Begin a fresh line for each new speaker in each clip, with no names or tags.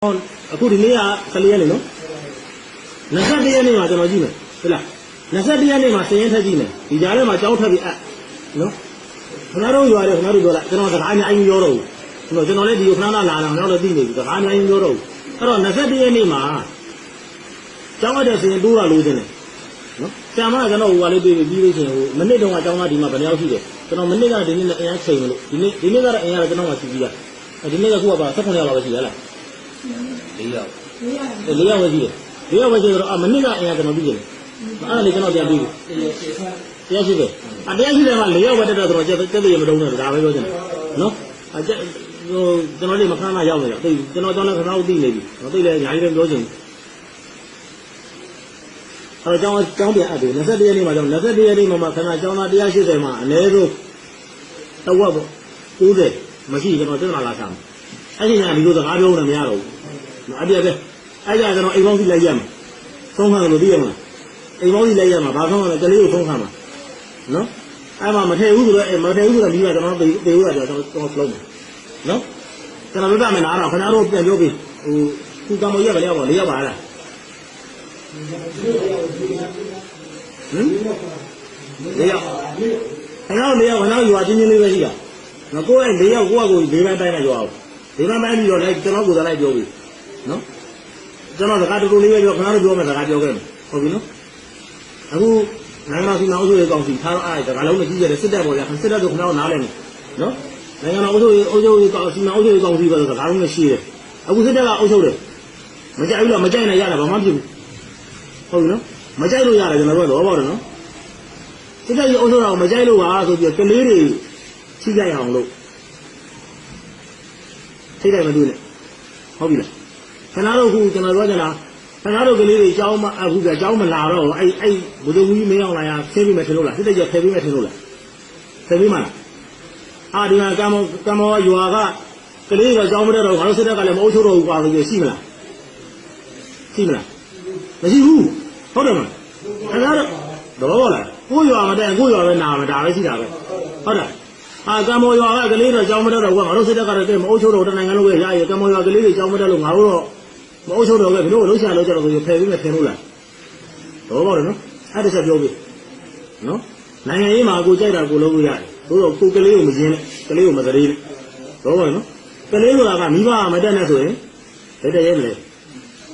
အခုဒီနေ့က14ရက်နေနော်21ရက်နေ့မှာကျွန်တော်ကြည့်မယ်ဟုတ်လား21ရက်နေ့မှာစရင်ထက်ကြည့်မယ်ဒီကြားထဲမှာကြောင်းထက်ပြီးနော်ခင်ဗျားတို့ရွာတယ်ခင်ဗျားတို့ပြောလိုက်ကျွန်တော်စကားအများကြီးပြောတော့ဘူးကျွန်တော်လည်းဒီကိုခဏခဏလာလာကျွန်တော်လည်းသိနေပြီစကားအများကြီးပြောတော့ဘူးအဲ့တော့21ရက်နေ့မှာကြောင်းရတဲ့စရင်တိုးရလို့တင်တယ်နော်ဆရာမကကျွန်တော်ဟိုကလေးပြီးလို့ရှိရင်ဟိုမိနစ်တုန်းကကြောင်းသားဒီမှာဘယ်နှယောက်ရှိတယ်ကျွန်တော်မိနစ်ကဒီနေ့နဲ့အရင်ချိန်မလို့ဒီနေ့ကတော့အရင်ကကျွန်တော်မှစီပြီးတာဒီနေ့ကခုကပါ18ယောက်လောက်ပဲရှိရလား4ယောက်ပဲရှိတယ်4ယောက်ပဲရှိတော့မနစ်ကအရင်ကျွန်တော်ပြီးတယ်အဲ့ဒါလေကျွန်တော်ပြန်ပြီးတရားရှိတယ်တရားရှိတယ်မှာ4ယောက်ပဲတက်တော့ကျွန်တော်တက်တယ်မတုံးနဲ့ဒါပဲပြောချင်တယ်နော်ဟိုကျွန်တော်လေးမခဏမှရောက်နေတော့ကျွန်တော်လည်းခဏဦးသိနေပြီမသိလဲအများကြီးပဲပြောချင်အဲ့တော့ကျောင်းပြန်အပ်တယ်21ရက်နေ့မှာကျောင်း21ရက်နေ့မှာခဏကျောင်းသား180မှာအနည်းဆုံးတဝက်ပေါ့90မရှိကျွန်တော်တက်လာဆမ်းအဲ့ဒီညာဒီလိုစကားပြောနေမရတော့ဘူးအပြည့်ပဲအဲ့ဒါကျွန်တော်အိမ်ပေါင်းစီလိုက်ရမှာသုံးခါလို့သိရမလားအိမ်ပေါင်းစီလိုက်ရမှာဘာဆုံးလဲကလေးကိုသုံးခါမှာနော်အဲ့မှာမထည့်ဘူးဆိုတော့မထည့်ဘူးဆိုတော့ဒီကကျွန်တော်သေဦးတာကျွန်တော်လုံးမယ်နော်ကျွန်တော်ပြပြမယ်လားတော့ခင်ဗျားတို့ပြန်ပြောပြီးဟိုခုကံမရက်ပဲရောက်ပါ၄ရောက်ပါလားဟင်၄ရောက်ခင်ဗျားတို့၄ရောက်ခဏရွာချင်းချင်းလေးပဲရှိတာနော်ကိုယ့်အဲ့၄ရောက်ကိုယ့်အကို၄ပိုင်းတိုင်းနဲ့ရွာအောင်၄ပိုင်းပိုင်းပြီးတော့လည်းကျွန်တော်ကိုယ်စားလိုက်ပြောပြီးနော်ကျွန်တော်စကားတူတူလေးပဲပြောခင်ဗျားတို့ပြောမယ်စကားပြောခဲ့မယ်ဟုတ်ပြီနော်အခုနိုင်ငံတော်စီမံအုပ်ချုပ်ရေးကောင်စီထားတော့အားစကားလုံးနဲ့ကြီးရတယ်စစ်တပ်ပေါ်ရစစ်တပ်တို့ခင်ဗျားတို့နားလဲမယ်နော်နိုင်ငံတော်အုပ်ချုပ်ရေးကောင်စီမံအုပ်ချုပ်ရေးကောင်စီပဲစကားလုံးနဲ့ရှိတယ်အခုစစ်တပ်ကအုပ်ချုပ်တယ်မကြိုက်ဘူးလားမကြိုက်နိုင်ရတာဘာမှမဖြစ်ဘူးဟုတ်ပြီနော်မကြိုက်လို့ရတယ်ကျွန်တော်တို့တော့ပေါ့တယ်နော်စစ်တပ်ကြီးအုပ်ချုပ်တာကိုမကြိုက်လို့ပါဆိုပြီးကလေးတွေထိကြရအောင်လို့ထိတယ်မတွေ့နဲ့ဟုတ်ပြီလားခင်ဗျားတို့ခုကျွန်တော်ပြောချင်တာခင်ဗျားတို့ကလေးတွေကြောင်းမအခုကကြောင်းမလာတော့အဲ့ဘုဒ္ဓဝီမင်းအောင်လာရဆင်းပြီးမယ်ထင်လို့လားစစ်တပ်ကြီးဖယ်ပြီးမယ်ထင်လို့လားဖယ်ပြီးမှလားဒီမှာကံမောရွာကကလေးတော့ကြောင်းမတက်တော့ငါတို့စစ်တပ်ကလည်းမအုပ်ချုပ်တော့ဘူးကွာဆိုပြီးရှိမလားမရှိဘူးဟုတ်တယ်မလားခင်ဗျားတို့တော့လားကိုရွာမတက်ကိုရွာပဲနာမှာဒါပဲရှိတာပဲဟုတ်တယ်ကံမောရွာကကလေးတော့ကြောင်းမတက်တော့ကွာငါတို့စစ်တပ်ကလည်းမအုပ်ချုပ်တော့တနိုင်ငံလုံးပဲရရကံမောရွာကလေးတွေကြောင်းမတက်လို့ငါတို့တော့မအုပ်ချုပ်တော့ပဲဘယ်လိုလှုပ်ရှားလို့ကြတော့ဆိုဖယ်ပြီးမယ်ထင်လို့လားတော့ပေါ့တယ်နော်အဲ့ဒါချက်ပြောပြီနော်နိုင်ငံရေးမှာကိုကြိုက်တာကိုလုပ်လို့ရတယ်သို့တော့ကိုကလေးကိုမရင်းနဲ့ကလေးကိုမသတိနဲ့တော့ပေါ့နော်ကလေးဆိုတာကမိဘမတက်နဲ့ဆိုရင်လက်တက်ရဲမလဲ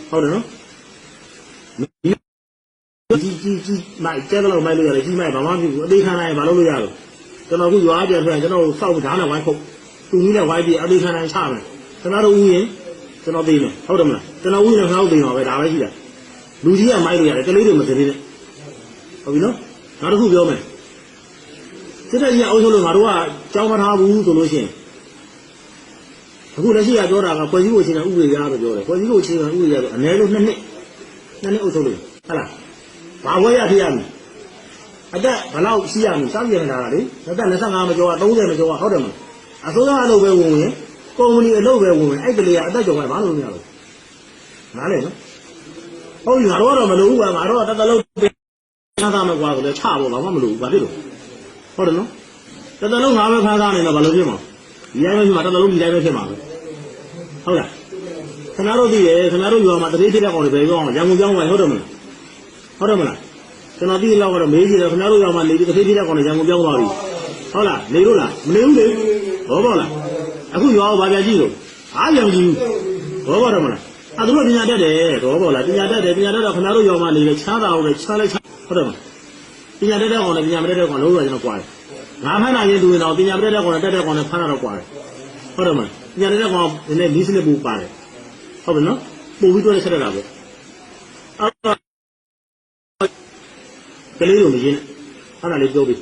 ဟုတ်တယ်နော်ကြီးမိုက်တဲတော့မိုက်လို့ရတယ်ကြီးမိုက်ဘာမှမဖြစ်ဘူးအသေးခံနိုင်ဘာလုပ်လို့ရတော့ကျွန်တော်ခုရွာပြန်ပြန်ကျွန်တော်စောက်ဓာတ်နဲ့ဝိုင်းခုတ်သူကြီးနဲ့ဝိုင်းပြီးအသေးခံနိုင်ချမယ်ကျွန်တော်တို့ဦးရင်ကျွန်တော်သိမယ်ဟုတ်တယ်မလားကျွန်တော်ဦးနဲ့ငါ့ကိုသိမှာပဲဒါပဲရှိတာလူကြီးကမိုက်လို့ရတယ်ကလေးတွေမသိသေးနဲ့ဟုတ်ပြီနော်နောက်တစ်ခုပြောမယ်စစ်တပ်ကြီးအုပ်ချုပ်လို့ငါတို့ကကြောင်းမထားဘူးဆိုလို့ရှိရင်အခုလက်ရှိကပြောတာကဖွဲ့စည်းဖို့အခြေခံဥပဒေရလို့ပြောတယ်ဖွဲ့စည်းဖို့အခြေခံဥပဒေရဆိုအနည်းဆုံး2နှစ်အုပ်ချုပ်လို့ဟုတ်လားဘာဝဲရဖြစ်ရမလဲအသက်ဘယ်လောက်ရှိရမလဲစောင့်ကြည့်နေတာလေအသက်25မကျော်က30မကျော်ကဟုတ်တယ်မလားအစိုးရအလုပ်ပဲဝင်ဝင်ကုမ္ပဏီအလုပ်ပဲဝင်ဝင်အဲ့ကလေးကအသက်ကျော်ကဘာလို့မရလို့နားလေနော်ဟုတ်ပြီငါတို့ကတော့မလို့ဘူးကငါတို့ကတသက်လုံးခန်းသားမကွာဆိုလဲချဖို့ဘာမှမလို့ဘူးဘာဖြစ်လို့ဟုတ်တယ်နော်တသက်လုံးငါပဲခန်းသားနေတော့ဘာလို့ဖြစ်မှာဒီတိုင်းပဲဖြစ်မှာတသက်လုံးဒီတိုင်းပဲဖြစ်မှာပဲဟုတ်လားခင်ဗျားတို့သိတယ်ခင်ဗျားတို့ရွာမှာတတိဖြစ်တဲ့ကောင်တွေပဲပြောအောင်ရန်ကုန်ပြောင်းဝင်ဟုတ်တယ်မလားဟုတ်တယ်မလားကျွန်တော်သိလောက်ကတော့မေးကြည့်တယ်ခင်ဗျားတို့ရွာမှာနေပြီးတတိဖြစ်တဲ့ကောင်တွေရန်ကုန်ပြောင်းသွားပြီဟုတ်လားနေလို့လားမနေဘူးလေဘောပေါ့လားအခုရွာကိုဗာပြကြည့်လို့အားရံကြည့်ဘောပေါ့တယ်မလားသူတို့ပညာတတ်တယ်တော့ပေါ့လားပညာတတ်တော့ခင်ဗျားတို့ရောမှနေလေချားတာဟုတ်လေချားလိုက်ဟုတ်တယ်မပညာတတ်တဲ့ကောင်နဲ့ပညာမတတ်တဲ့ကောင်လုံးဝကျွန်တော်ကွာတယ်ငါဖမ်းတာရင်သူရင်တော့ပညာမတတ်တဲ့ကောင်နဲ့တတ်တဲ့ကောင်နဲ့ဖမ်းတာတော့ကွာတယ်ဟုတ်တယ်မပညာတတ်တဲ့ကောင်နည်းနည်းလီးစနစ်ပူပါတယ်ဟုတ်ပြီနော်ပို့ပြီးတော့ဆက်ရတာပေါ့အဲ့တော့ကလေးတို့မရင်းအဲ့ဒါလေးပြောပြီ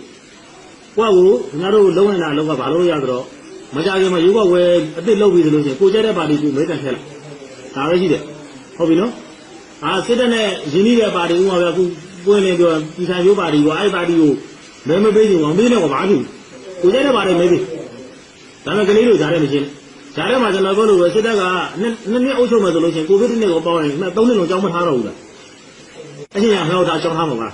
းကိုယ့်ကိုခင်ဗျားတို့လုံးဝနေတာလောက်ကဘာလို့ရတော့မကြခင်မှာရုပ်ကဝယ်အစ်စ်လုပ်ပြီးသလိုချင်းကိုကြတဲ့ပါတီကိုမဲကန်ထည့်လိုက်ဒါပဲရှိတယ်ဟုတ်ပြီနော်စစ်တပ်နဲ့ရင်းနှီးတဲ့ပါတီဥမာပဲအခုပွင့်နေပြောပြည်ထိုင်မျိုးပါတီကအဲ့ပါတီကိုမဲမပေးချင်ဘူးမေးနေတော့ဘာဖြစ်ကိုကြတဲ့ပါတီမဲပေးဒါပေမဲ့ကလေးတို့ဂျားတဲ့မရှင်းဂျားတဲ့မှာကျွန်တော်ပြောလို့ပဲစစ်တပ်ကနှစ်အုပ်ချုပ်မယ်ဆိုလို့ရှိရင်ကိုဗစ်နဲ့ကိုပေါင်းရင်3နှစ်လုံးကြောင်းမထားတော့ဘူးလားအချင်းရဟောတာကြောင်းထားမှာပါ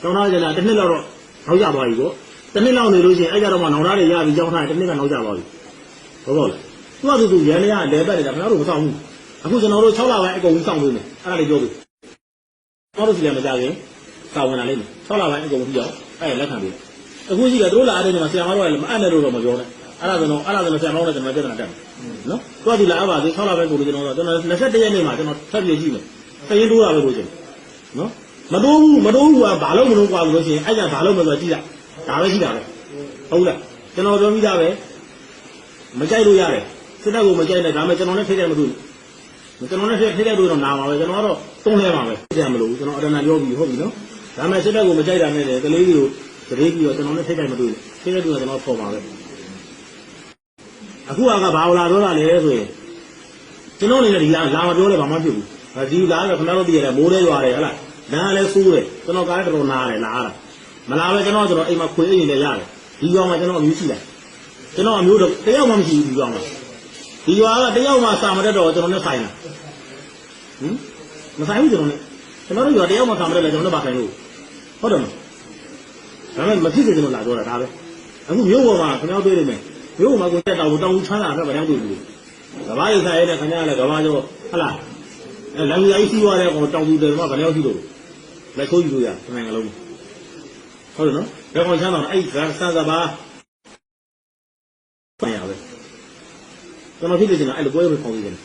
ကြောင်းထားကြလားတစ်နှစ်လောက်တော့နောက်ကျသွားပြီပေါ့တစ်နှစ်လောက်နေလို့ရှိရင်အဲ့ကြတော့မှနောင်သားတွေရပြီးကြောင်းထားရင်တစ်နှစ်ကနောက်ကျသွားပြီဟုတ်ပါလားသူကသူရန်ရလဲပတ်နေတာခင်ဗျားတို့မဆောင်ဘူး အခုကျွန်တော်တို့6လပိုင်းအကုန်စောင့်ပေးမယ်အဲ့ဒါလေးပြောပေးကျွန်တော်တို့စီလည်းမကြခင်စာဝင်လာလိမ့်မယ်6လပိုင်းအကုန်ပြီးတော့အဲ့လက်ခံပေးအခုရှိတယ်တို့လာတဲ့နေမှာဆရာမတို့ကလည်းမအပ်နဲ့လို့တော့မပြောနဲ့အဲ့ဒါဆိုတော့ဆရာမတို့လည်းကျွန်တော်ပြဿနာတက်မယ်နော်တို့ကဒီလာအပါသေး6လပိုင်းကိုကျွန်တော်21ရက်နေ့မှာကျွန်တော်ထပ်ပြည့်ကြည့်မယ်ခရင်တိုးတာပဲလို့ရှင်နော်မတိုးဘူးကဘာလို့မလို့ကွာလို့ရှိရင်အဲ့ဒါဘာလို့မလို့ကြည့်လိုက်ဒါပဲရှိတာပဲဟုတ်လားကျွန်တော်ပြောပြီးသားပဲမကြိုက်လို့ရတယ်စစ်တပ်ကိုမကြိုက်နဲ့ဒါမှကျွန်တော်နဲ့ထိတဲ့မတွေ့ဘူးကျွန်တော်နဲ့ထိတဲ့တွေ့တော့နာမှာပဲကျွန်တော်ကတော့တုံးလဲမှာပဲပြန်မလို့ကျွန်တော်အတဏပြောပြီးဟုတ်ပြီနော်ဒါမှစစ်တပ်ကိုမကြိုက်တာနဲ့လေကလေးကြီးကိုတရေပြီးတော့ကျွန်တော်နဲ့ထိတဲ့မတွေ့ဘူးထိတဲ့တွေ့တော့ကျွန်တော်ပေါ်ပါပဲအခုကဘာလာတော့လာလဲဆိုရင်ကျွန်တော်နေဒီလာမပြောလဲဘာမှဖြစ်ဘူးဒီလာတော့ခင်ဗျားတို့တည်ရတယ်မိုးလဲရွာတယ်ဟလားနားလဲဆိုးတယ်ကျွန်တော်ကားတော်တော်နားတယ်လာတာမလာပဲကျွန်တော်အိမ်မှာခွေးအိမ်လည်းရတယ်ဒီကောင်ကကျွန်တော်အမျိုးရှိတယ်ကျွန်တော်အမျိုးတော့တယောက်မှမရှိဘူးဒီကောင်ကဒီရွာကတယောက်မှစာမတတ်တော့ကျွန်တော်နဲ့ဆိုင်တာမဆိုင်ဘူးကျွန်တော်တို့ရွာတယောက်မှစာမတတ်လဲကျွန်တော်တို့မဆိုင်လို့ဟုတ်တယ်မဒါပေမဲ့မဖြစ်စေကျွန်တော်လာတော့တာဒါပဲအခုမျိုးပေါ်မှာခင်ဗျားတွေ့နေမယ်မျိုးပေါ်မှာကိုတက်တောင်ချမ်းသာတော့ဗယောင်းတွေ့ဘူးကဘာရိဆိုင်ရဲ့ခင်ဗျားလည်းကဘာကျော်ဟလားလမ်းကြီးစီးသွားတဲ့ကောင်တောင်သူတယ်မှာဗယောင်းရှိလို့လက်ဆိုးယူလို့ရနိုင်ငံလုံးဟုတ်တယ်နော်ဘယ်ကောင်ချမ်းသာအဲ့ဆန်းစပါပြန်ရပဲကျွန်တော်ဖြစ်နေတယ်အဲ့လိုပွဲပဲပေါင်းနေတယ်ခ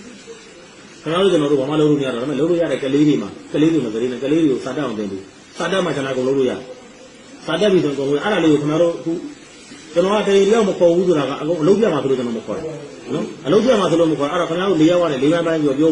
င်ဗျားတို့ကျွန်တော်တို့ဘာမှလုပ်လို့မရတော့ဒါပေမဲ့လုပ်လို့ရတဲ့ကလေးတွေမှာကလေးတွေကိုစာတက်အောင်တင်ပြီးစာတက်မှကျွန်တော်အကုန်လုပ်လို့ရတယ်စာတက်ပြီးဆိုတော့အဲ့ဒါလေးကိုခင်ဗျားတို့အခုကျွန်တော်ကတရေတယောက်မခေါ်ဘူးဆိုတာကအကုန်အလုပ်ပြမှာဆိုလို့ကျွန်တော်မခေါ်ဘူးနော်အလုပ်ပြမှာဆိုလို့မခေါ်အဲ့တော့ခင်ဗျားတို့၄ယောက်ကနေ၄ပိုင်းပြော